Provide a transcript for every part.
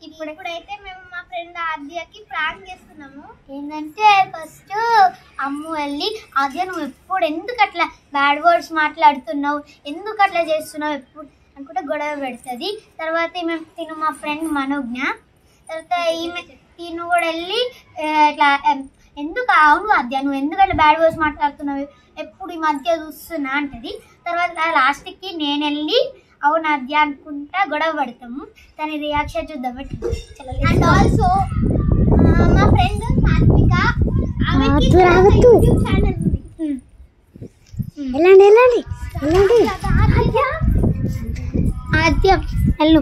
ఇప్పుడైతే మేము మా ఫ్రెండ్ ఆద్యకి ప్రాంక్ చేస్తున్నాము. ఏంటంటే ఫస్ట్ అమ్ము వెళ్ళి ఆద్య నువ్వు ఎప్పుడు ఎందుకు అట్లా బ్యాడ్ వర్డ్స్ మాట్లాడుతున్నావు, ఎందుకు అట్లా చేస్తున్నావు ఎప్పుడు అనుకుంటే గొడవ పెడుతుంది. తర్వాత తిను మా ఫ్రెండ్ మనోజ్ఞ. తర్వాత తిను కూడా వెళ్ళి ఇట్లా ఎందుకు అవును ఆద్య నువ్వు ఎందుకంటే బ్యాడ్ వర్డ్స్ మాట్లాడుతున్నావు ఎప్పుడు ఈ మధ్య చూస్తున్నా అంటది. తర్వాత లాస్ట్కి నేను వెళ్ళి అవును ఆద్య అనుకుంటా గొడవ పడతాము. దాని రియాక్షన్ చూద్దాం. అండ్ ఆల్సో మా ఫ్రెండ్ సాత్విక ఆద్య హలో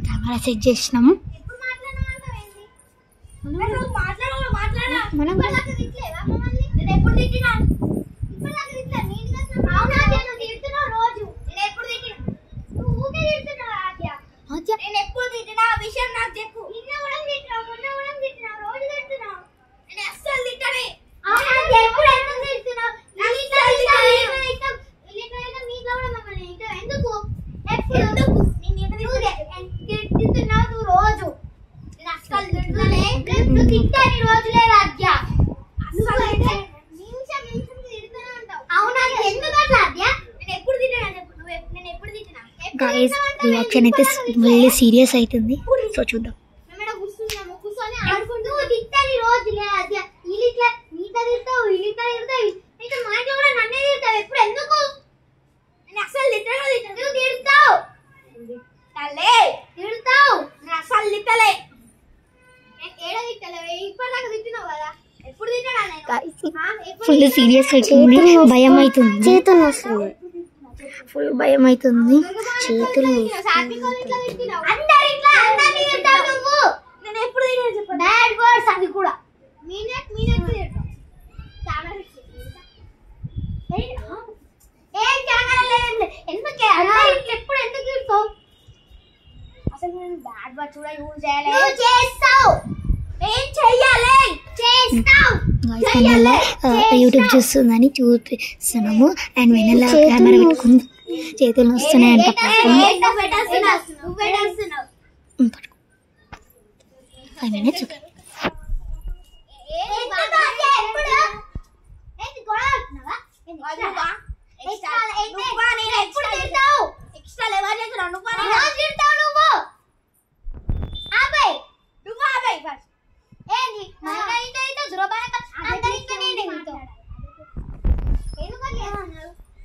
కెమెరా సెట్ చేసినాము. మనం విషయం నాకు చెప్పు. గైస్ రియాక్షన్ అయితే మళ్ళీ సీరియస్ అవుతుంది. సో చూద్దాం. ఫుల్ సీరియస్ అవుతుంది, భయం అవుతుంది, చేతులు వస్తుంది, ఫుల్ భయం అవుతుంది, చేతులు యూట్యూబ్ చూస్తుందని చూపిస్తున్నాము. అండ్ వెనెల కెమెరా పెట్టుకుంది, చేతులు వస్తున్నాయంట. 5 minutes.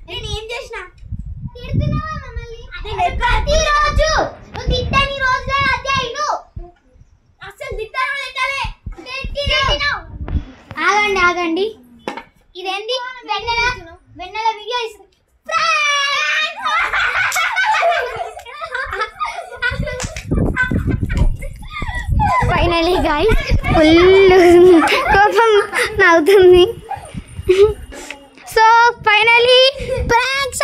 నేనేం చేసిన ప్రతిరోజు తిట్టని రోజులే అధ్యాయుడు అసలు ఆగండి ఆగండి, ఇదేంటి వెన్నెల వీడియో ఇస్తుంది. ఫైనలీ గైస్ ఫుల్ కోపం నవ్వుతుంది. So finally prank